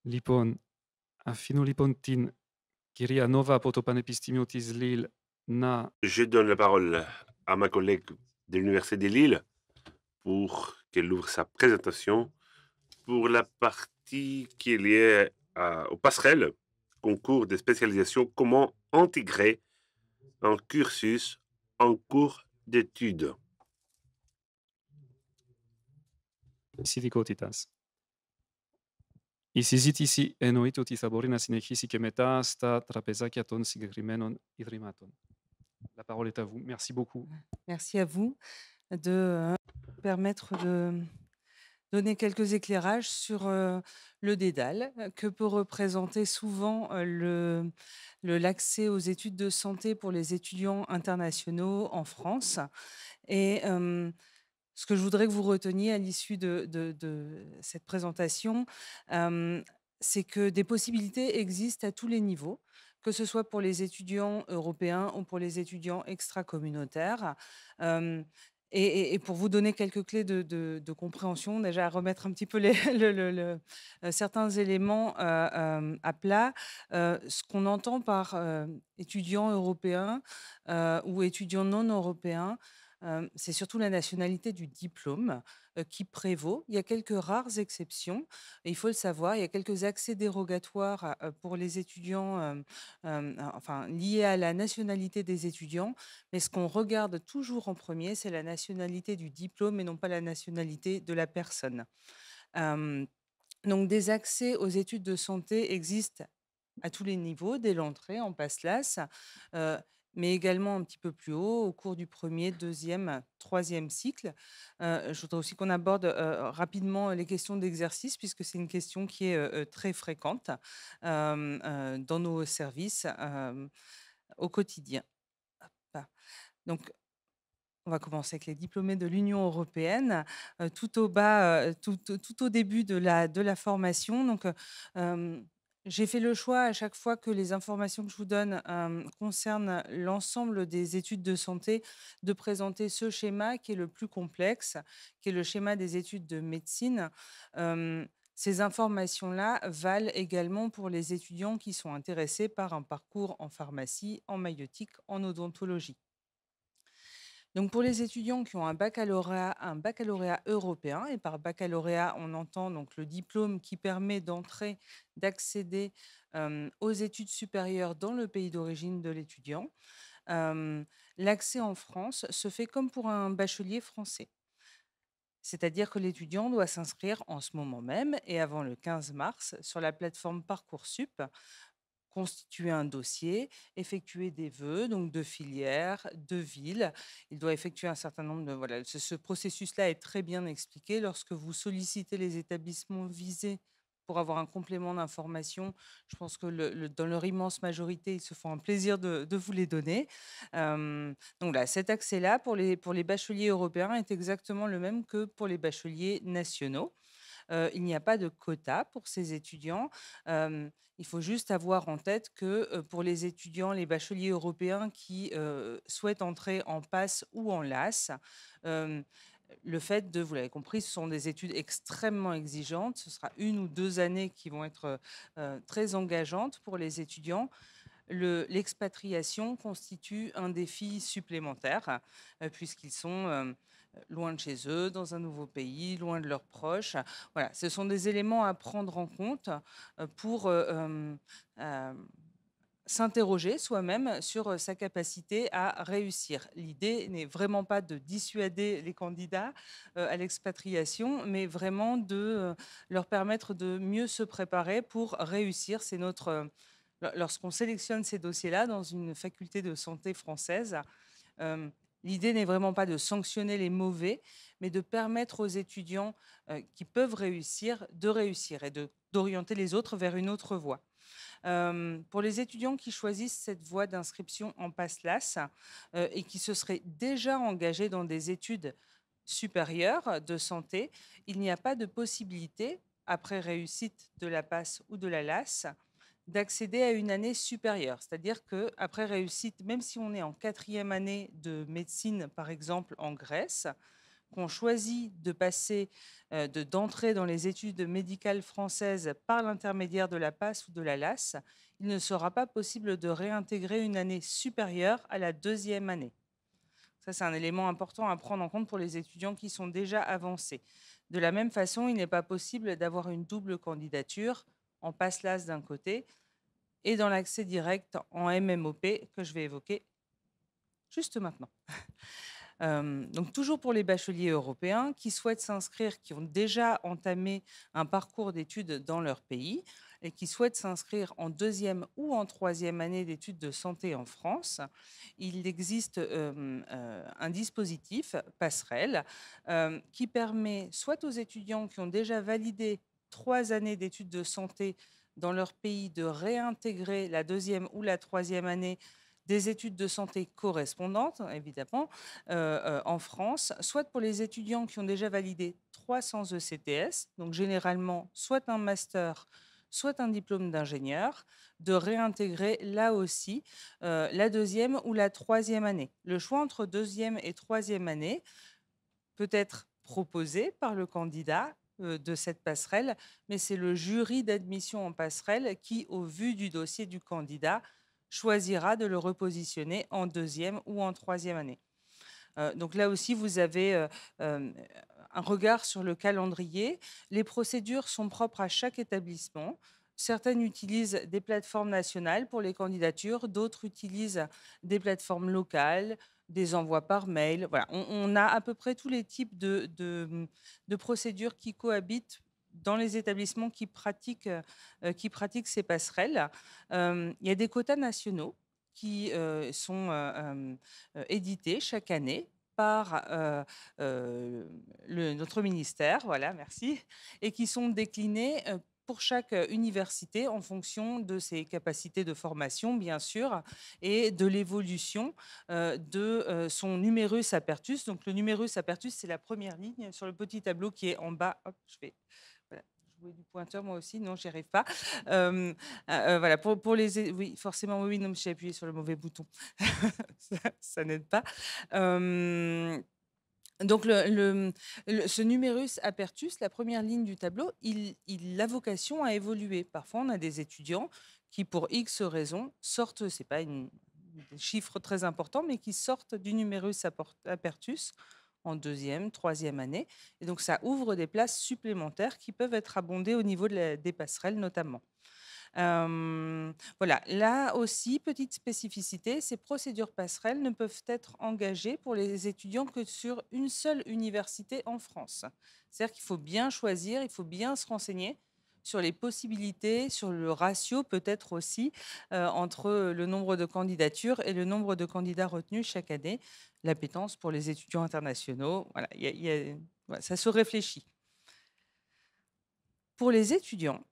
Λοιπόν, αφήνω λοιπόν την κυρία Νόβα από το Πανεπιστήμιο της Λίλ να... Je donne la parole à ma collègue de l'Université de Lille pour qu'elle ouvre sa présentation pour la partie qui est liée aux passerelles, concours de spécialisation, comment intégrer un cursus en cours d'études. Ειδικότητας. Η συζήτηση εννοείται ότι θα μπορεί να συνεχίσει και μετά στα τραπεζάκια των συγκεκριμένων ιδρυμάτων. La parole est à vous. Merci beaucoup. Merci à vous de permettre de donner quelques éclairages sur le dédale que peut représenter souvent l'accès aux études de santé pour les étudiants internationaux en France. Et ce que je voudrais que vous reteniez à l'issue de cette présentation, c'est que des possibilités existent à tous les niveaux, que ce soit pour les étudiants européens ou pour les étudiants extra-communautaires. Euh, et pour vous donner quelques clés de compréhension, déjà remettre un petit peu certains éléments à plat, ce qu'on entend par étudiants européens ou étudiants non européens, c'est surtout la nationalité du diplôme, qui prévaut. Il y a quelques rares exceptions, et il faut le savoir, il y a quelques accès dérogatoires, pour les étudiants, enfin liés à la nationalité des étudiants, mais ce qu'on regarde toujours en premier, c'est la nationalité du diplôme et non pas la nationalité de la personne. Hem, donc des accès aux études de santé existent à tous les niveaux, dès l'entrée en PASSLAS, heu, mais également un petit peu plus haut, au cours du premier, deuxième, troisième cycle. Je voudrais aussi qu'on aborde, rapidement les questions d'exercice puisque c'est une question qui est, très fréquente, dans nos services, au quotidien. Hop. Donc on va commencer avec les diplômés de l'Union européenne, tout au bas, tout au début de la formation. Donc, j'ai fait le choix à chaque fois que les informations que je vous donne, concernent l'ensemble des études de santé, de présenter ce schéma qui est le plus complexe, qui est le schéma des études de médecine. Ces informations-là valent également pour les étudiants qui sont intéressés par un parcours en pharmacie, en maïeutique, en odontologie. Donc pour les étudiants qui ont un baccalauréat européen, et par baccalauréat, on entend donc le diplôme qui permet d'entrer, d'accéder aux études supérieures dans le pays d'origine de l'étudiant. L'accès en France se fait comme pour un bachelier français. C'est-à-dire que l'étudiant doit s'inscrire en ce moment même et avant le 15 mars sur la plateforme Parcoursup, constituer un dossier, effectuer des vœux, donc de filière, de ville. Il doit effectuer un certain nombre de... Voilà, ce processus-là est très bien expliqué. Lorsque vous sollicitez les établissements visés pour avoir un complément d'information, je pense que dans leur immense majorité, ils se font un plaisir de vous les donner. Donc là, cet accès-là pour les bacheliers européens est exactement le même que pour les bacheliers nationaux. Il n'y a pas de quota pour ces étudiants. Il faut juste avoir en tête que, pour les étudiants, les bacheliers européens qui, souhaitent entrer en PASS ou en LAS, hem, le fait de vous l'avez compris, ce sont des études extrêmement exigeantes. Ce sera 1 ou 2 années qui vont être, très engageantes pour les étudiants. L'expatriation constitue un défi supplémentaire, puisqu'ils sont, loin de chez eux, dans un nouveau pays, loin de leurs proches. Voilà, ce sont des éléments à prendre en compte, pour, s'interroger soi-même sur, sa capacité à réussir. L'idée n'est vraiment pas de dissuader les candidats, à l'expatriation, mais vraiment de, leur permettre de mieux se préparer pour réussir. C'est notre, lorsqu'on sélectionne ces dossiers-là dans une faculté de santé française, hem, l'idée n'est vraiment pas de sanctionner les mauvais, mais de permettre aux étudiants, qui peuvent réussir, de réussir et d'orienter les autres vers une autre voie. Pour les étudiants qui choisissent cette voie d'inscription en PASSLAS, et qui se seraient déjà engagés dans des études supérieures de santé, il n'y a pas de possibilité, après réussite de la PASS ou de la LAS, d'accéder à une année supérieure. C'est-à-dire qu'après réussite, même si on est en quatrième année de médecine, par exemple en Grèce, ont choisi de passer, d'entrer dans les études médicales françaises par l'intermédiaire de la PASS ou de la LAS, il ne sera pas possible de réintégrer une année supérieure à la 2e année. Ça, c'est un élément important à prendre en compte pour les étudiants qui sont déjà avancés. De la même façon, il n'est pas possible d'avoir une double candidature en PASS-LAS d'un côté et dans l'accès direct en MMOP que je vais évoquer juste maintenant. Donc toujours pour les bacheliers européens qui souhaitent s'inscrire, qui ont déjà entamé un parcours d'études dans leur pays et qui souhaitent s'inscrire en 2e ou en 3e année d'études de santé en France, il existe un dispositif passerelle qui permet soit aux étudiants qui ont déjà validé 3 années d'études de santé dans leur pays de réintégrer la 2e ou la 3e année des études de santé correspondantes, évidemment, en France, soit pour les étudiants qui ont déjà validé 300 ECTS, donc généralement soit un master, soit un diplôme d'ingénieur, de réintégrer là aussi la 2e ou la 3e année. Le choix entre 2e et 3e année peut être proposé par le candidat de cette passerelle, mais c'est le jury d'admission en passerelle qui, au vu du dossier du candidat, choisira de le repositionner en 2e ou en 3e année. Donc là aussi, vous avez un regard sur le calendrier. Les procédures sont propres à chaque établissement. Certaines utilisent des plateformes nationales pour les candidatures, d'autres utilisent des plateformes locales, des envois par mail. Voilà, on a à peu près tous les types de procédures qui cohabitent dans les établissements qui pratiquent ces passerelles. Il y a des quotas nationaux qui sont édités chaque année par notre ministère, voilà, merci, et qui sont déclinés pour chaque université en fonction de ses capacités de formation, bien sûr, et de l'évolution de son numerus apertus. Donc, le numerus apertus, c'est la première ligne sur le petit tableau qui est en bas. Hop, je vais voilà, jouer du pointeur, moi aussi. Non, j'y arrive pas. Voilà, pour les... Oui, forcément, oui, non, j'ai appuyé sur le mauvais bouton. Ça n'aide pas. Donc, ce numerus apertus, la première ligne du tableau, il a vocation à évoluer. Parfois, on a des étudiants qui, pour X raisons, sortent, ce n'est pas des chiffres très importants, mais qui sortent du numerus apertus en 2e, 3e année. Et donc, ça ouvre des places supplémentaires qui peuvent être abondées au niveau des passerelles, notamment. Voilà, là aussi, petite spécificité, ces procédures passerelles ne peuvent être engagées pour les étudiants que sur une seule université en France. C'est-à-dire qu'il faut bien choisir, il faut bien se renseigner sur les possibilités, sur le ratio peut-être aussi entre le nombre de candidatures et le nombre de candidats retenus chaque année. L'appétence pour les étudiants internationaux, voilà, voilà, ça se réfléchit. Pour les étudiants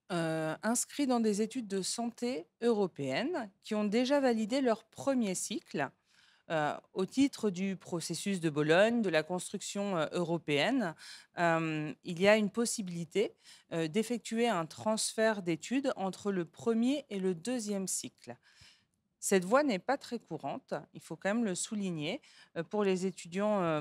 inscrits dans des études de santé européennes qui ont déjà validé leur premier cycle au titre du processus de Bologne, de la construction européenne, il y a une possibilité d'effectuer un transfert d'études entre le premier et le 2e cycle. Cette voie n'est pas très courante, il faut quand même le souligner, pour les étudiants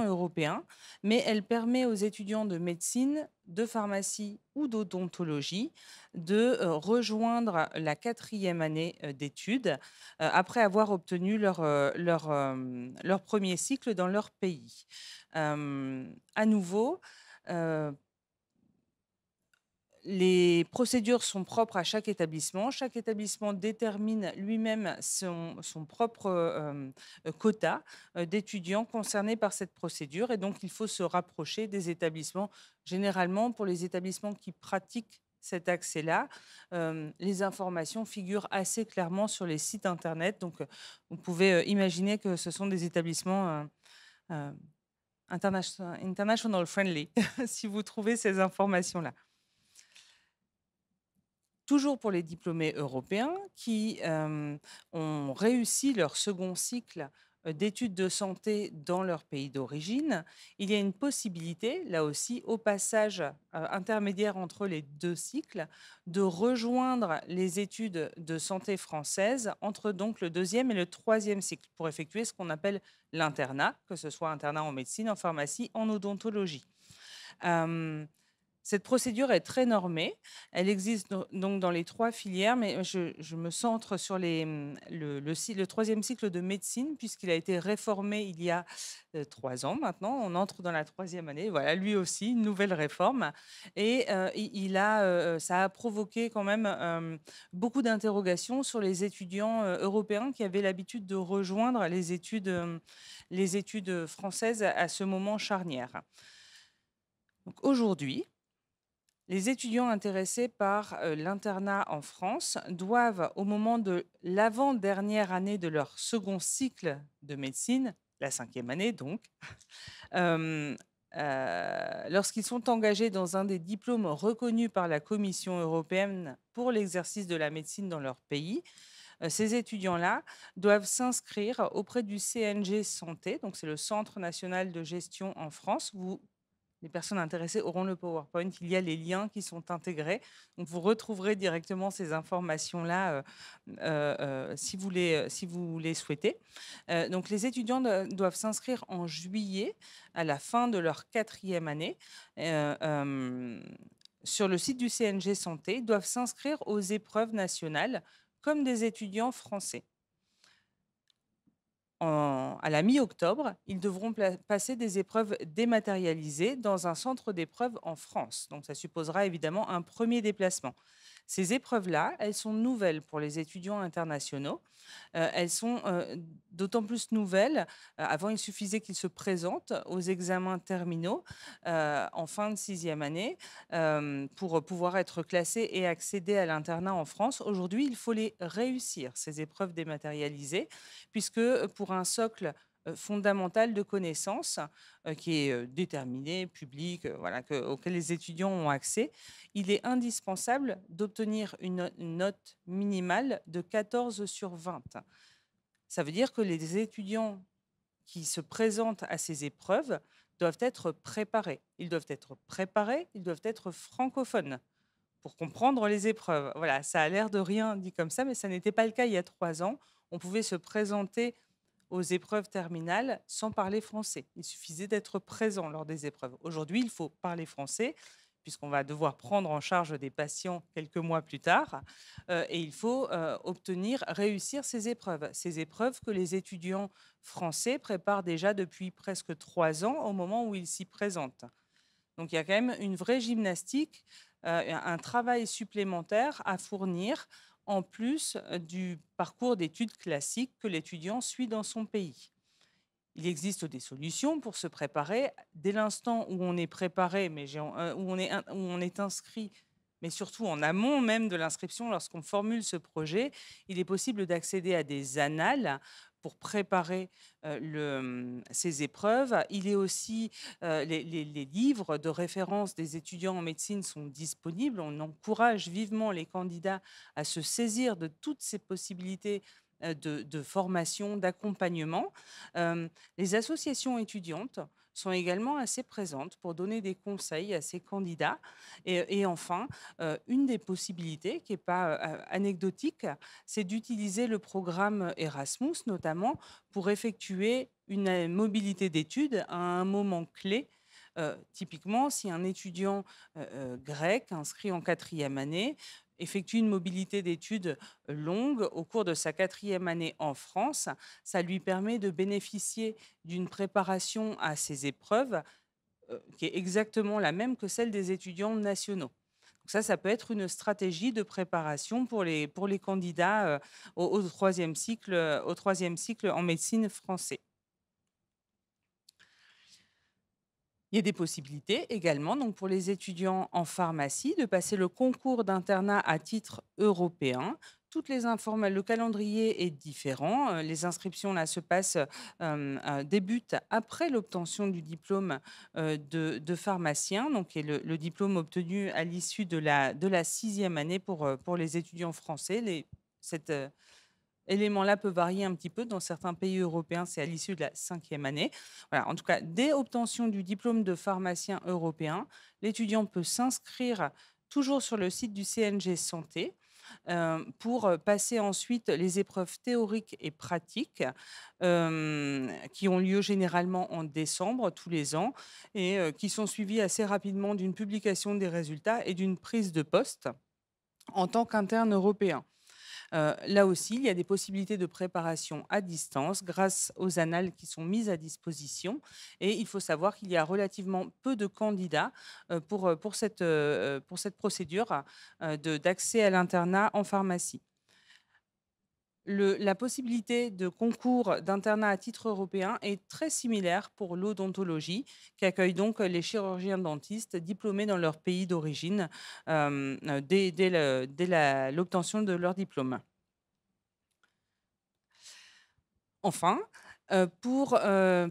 européens, mais elle permet aux étudiants de médecine, de pharmacie ou d'odontologie de rejoindre la 4e année d'études après avoir obtenu leur premier cycle dans leur pays. À nouveau, les procédures sont propres à chaque établissement. Chaque établissement détermine lui-même son propre quota d'étudiants concernés par cette procédure. Et donc, il faut se rapprocher des établissements. Généralement, pour les établissements qui pratiquent cet accès-là, les informations figurent assez clairement sur les sites Internet. Donc, vous pouvez imaginer que ce sont des établissements international friendly, si vous trouvez ces informations-là. Toujours pour les diplômés européens qui ont réussi leur second cycle d'études de santé dans leur pays d'origine, il y a une possibilité, là aussi, au passage intermédiaire entre les deux cycles, de rejoindre les études de santé françaises entre donc le deuxième et le troisième cycle pour effectuer ce qu'on appelle l'internat, que ce soit internat en médecine, en pharmacie, en odontologie. Euh, Cette procédure est très normée. Elle existe donc dans les 3 filières, mais je me centre sur le troisième cycle de médecine, puisqu'il a été réformé il y a 3 ans maintenant. On entre dans la troisième année. Voilà, lui aussi, une nouvelle réforme. Et ça a provoqué quand même beaucoup d'interrogations sur les étudiants européens qui avaient l'habitude de rejoindre les études françaises à ce moment charnière. Donc aujourd'hui, les étudiants intéressés par l'internat en France doivent, au moment de l'avant-dernière année de leur second cycle de médecine, la 5e année donc, euh, lorsqu'ils sont engagés dans un des diplômes reconnus par la Commission européenne pour l'exercice de la médecine dans leur pays, ces étudiants-là doivent s'inscrire auprès du CNG Santé, donc c'est le Centre national de gestion en France. Les personnes intéressées auront le PowerPoint. Il y a les liens qui sont intégrés. Donc, vous retrouverez directement ces informations-là si vous les souhaitez. Donc, les étudiants doivent s'inscrire en juillet, à la fin de leur 4e année. Sur le site du CNG Santé, ils doivent s'inscrire aux épreuves nationales comme des étudiants français. À la mi-octobre, ils devront passer des épreuves dématérialisées dans un centre d'épreuves en France. Donc, ça supposera évidemment un premier déplacement. Ces épreuves-là, elles sont nouvelles pour les étudiants internationaux. Elles sont d'autant plus nouvelles. Avant, il suffisait qu'ils se présentent aux examens terminaux en fin de 6e année pour pouvoir être classés et accéder à l'internat en France. Aujourd'hui, il faut les réussir, ces épreuves dématérialisées, puisque pour un socle fondamental de connaissances qui est déterminé, public, voilà, auquel les étudiants ont accès, il est indispensable d'obtenir une note minimale de 14 sur 20. Ça veut dire que les étudiants qui se présentent à ces épreuves doivent être préparés. Ils doivent être préparés, ils doivent être francophones pour comprendre les épreuves. Voilà, ça a l'air de rien dit comme ça, mais ça n'était pas le cas il y a 3 ans. On pouvait se présenter aux épreuves terminales sans parler français. Il suffisait d'être présent lors des épreuves. Aujourd'hui, il faut parler français puisqu'on va devoir prendre en charge des patients quelques mois plus tard. Et il faut réussir ces épreuves que les étudiants français préparent déjà depuis presque 3 ans au moment où ils s'y présentent. Donc il y a quand même une vraie gymnastique, un travail supplémentaire à fournir en plus du parcours d'études classiques que l'étudiant suit dans son pays. Il existe des solutions pour se préparer. Dès l'instant où on est préparé, où on est inscrit, mais surtout en amont même de l'inscription, lorsqu'on formule ce projet, il est possible d'accéder à des annales pour préparer ces épreuves. Il est aussi, les livres de référence des étudiants en médecine sont disponibles. On encourage vivement les candidats à se saisir de toutes ces possibilités de formation, d'accompagnement. Les associations étudiantes sont également assez présentes pour donner des conseils à ces candidats. Et enfin, une des possibilités qui n'est pas anecdotique, c'est d'utiliser le programme Erasmus, notamment pour effectuer une mobilité d'études à un moment clé. Typiquement, si un étudiant grec inscrit en 4e année effectue une mobilité d'études longue au cours de sa 4e année en France, ça lui permet de bénéficier d'une préparation à ces épreuves qui est exactement la même que celle des étudiants nationaux. Donc ça peut être une stratégie de préparation pour les candidats au 3e cycle en médecine français. Il y a des possibilités également donc pour les étudiants en pharmacie de passer le concours d'internat à titre européen. Le calendrier est différent. Les inscriptions là se passent, débutent après l'obtention du diplôme de pharmacien, donc qui est le diplôme obtenu à l'issue de la 6e année pour les étudiants français. élément-là peut varier un petit peu. Dans certains pays européens, c'est à l'issue de la 5e année. Voilà, en tout cas, dès obtention du diplôme de pharmacien européen, l'étudiant peut s'inscrire toujours sur le site du CNG Santé pour passer ensuite les épreuves théoriques et pratiques qui ont lieu généralement en décembre tous les ans et qui sont suivies assez rapidement d'une publication des résultats et d'une prise de poste en tant qu'interne européen. Là aussi, il y a des possibilités de préparation à distance grâce aux annales qui sont mises à disposition. Et il faut savoir qu'il y a relativement peu de candidats pour cette procédure d'accès à l'internat en pharmacie. La possibilité de concours d'internat à titre européen est très similaire pour l'odontologie, qui accueille donc les chirurgiens dentistes diplômés dans leur pays d'origine dès l'obtention de leur diplôme. Enfin,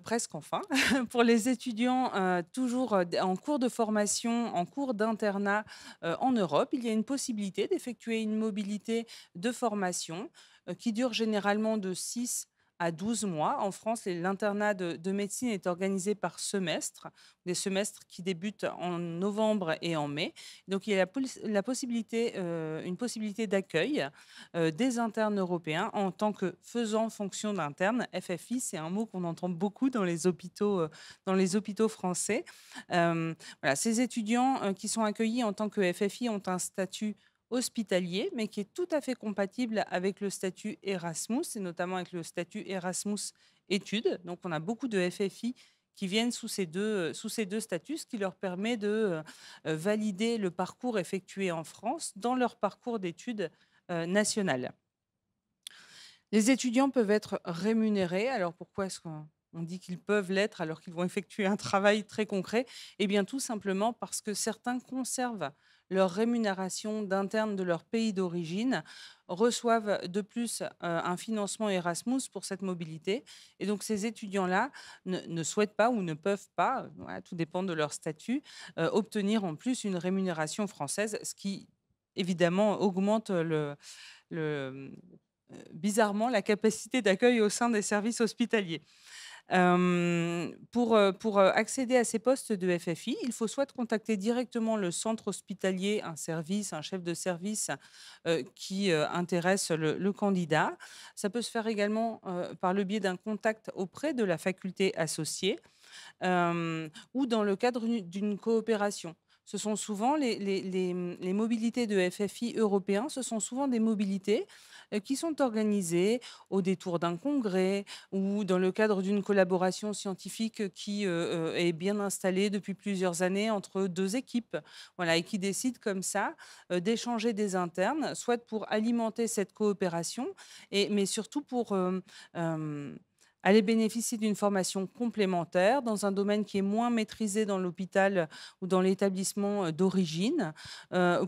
presque enfin, pour les étudiants, toujours, en cours de formation, en cours d'internat, en Europe, il y a une possibilité d'effectuer une mobilité de formation, qui dure généralement de 6 à 12 mois. En France, l'internat de médecine est organisé par semestre, des semestres qui débutent en novembre et en mai. Donc il y a la possibilité, une possibilité d'accueil des internes européens en tant que faisant fonction d'interne. FFI, c'est un mot qu'on entend beaucoup dans les hôpitaux français. Voilà, ces étudiants qui sont accueillis en tant que FFI ont un statut hospitalier, mais qui est tout à fait compatible avec le statut Erasmus, et notamment avec le statut Erasmus études. Donc, on a beaucoup de FFI qui viennent sous ces deux statuts, ce qui leur permet de valider le parcours effectué en France dans leur parcours d'études nationales. Les étudiants peuvent être rémunérés. Alors pourquoi est-ce qu'on dit qu'ils peuvent l'être alors qu'ils vont effectuer un travail très concret? Eh bien tout simplement parce que certains conservent leur rémunération d'interne de leur pays d'origine, reçoivent de plus un financement Erasmus pour cette mobilité. Et donc ces étudiants-là ne souhaitent pas ou ne peuvent pas, voilà, tout dépend de leur statut, obtenir en plus une rémunération française, ce qui évidemment augmente bizarrement la capacité d'accueil au sein des services hospitaliers. Pour accéder à ces postes de FFI, il faut soit contacter directement le centre hospitalier, un service, un chef de service qui intéresse le candidat. Ça peut se faire également par le biais d'un contact auprès de la faculté associée ou dans le cadre d'une coopération. Ce sont souvent les mobilités de FFI européens, ce sont souvent des mobilités qui sont organisées au détour d'un congrès ou dans le cadre d'une collaboration scientifique qui est bien installée depuis plusieurs années entre deux équipes, voilà, et qui décident comme ça d'échanger des internes, soit pour alimenter cette coopération, mais surtout pour aller bénéficier d'une formation complémentaire dans un domaine qui est moins maîtrisé dans l'hôpital ou dans l'établissement d'origine,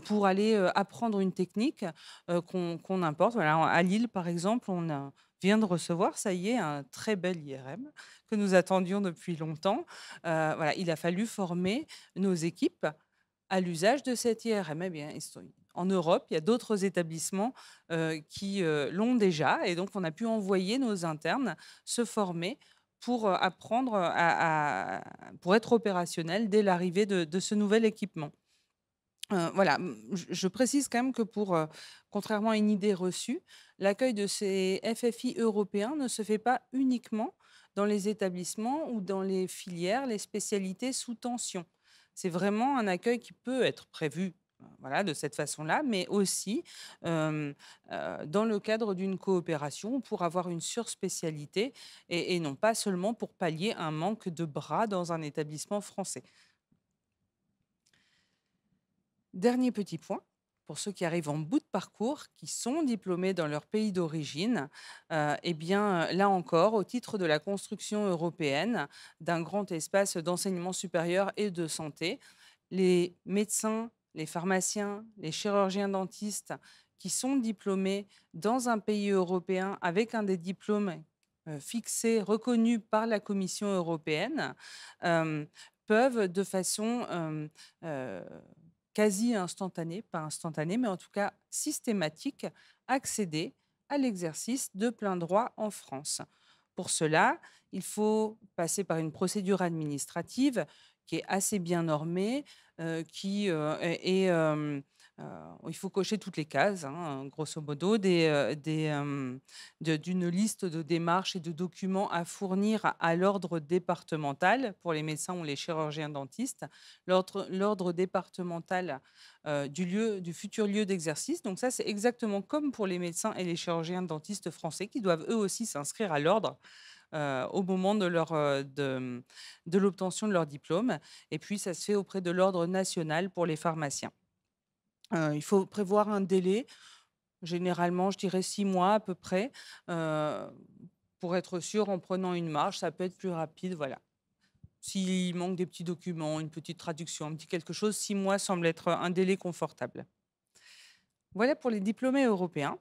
pour aller apprendre une technique qu'on importe. Voilà, à Lille, par exemple, vient de recevoir, ça y est, un très bel IRM que nous attendions depuis longtemps. Voilà, il a fallu former nos équipes à l'usage de cet IRM. Eh bien, en Europe, il y a d'autres établissements qui l'ont déjà, et donc on a pu envoyer nos internes se former pour apprendre pour être opérationnel dès l'arrivée de ce nouvel équipement. Voilà, je précise quand même que contrairement à une idée reçue, l'accueil de ces FFI européens ne se fait pas uniquement dans les établissements ou dans les filières, les spécialités sous tension. C'est vraiment un accueil qui peut être prévu, voilà, de cette façon-là, mais aussi dans le cadre d'une coopération pour avoir une surspécialité et non pas seulement pour pallier un manque de bras dans un établissement français. Dernier petit point, pour ceux qui arrivent en bout de parcours, qui sont diplômés dans leur pays d'origine, eh bien, là encore, au titre de la construction européenne d'un grand espace d'enseignement supérieur et de santé, les médecins, les pharmaciens, les chirurgiens dentistes qui sont diplômés dans un pays européen avec un des diplômes fixés, reconnus par la Commission européenne, peuvent de façon quasi instantanée, pas instantanée, mais en tout cas systématique, accéder à l'exercice de plein droit en France. Pour cela, il faut passer par une procédure administrative qui est assez bien normée, il faut cocher toutes les cases, hein, grosso modo, d'une liste de démarches et de documents à fournir à l'ordre départemental pour les médecins ou les chirurgiens dentistes, l'ordre départemental du futur lieu d'exercice. Donc ça, c'est exactement comme pour les médecins et les chirurgiens dentistes français qui doivent eux aussi s'inscrire à l'ordre au moment de l'obtention de leur diplôme. Et puis, ça se fait auprès de l'ordre national pour les pharmaciens. Il faut prévoir un délai, généralement, je dirais 6 mois à peu près, heu, pour être sûr en prenant une marge. Ça peut être plus rapide, voilà. S'il manque des petits documents, une petite traduction, un petit quelque chose, 6 mois semble être un délai confortable. Voilà pour les diplômés européens.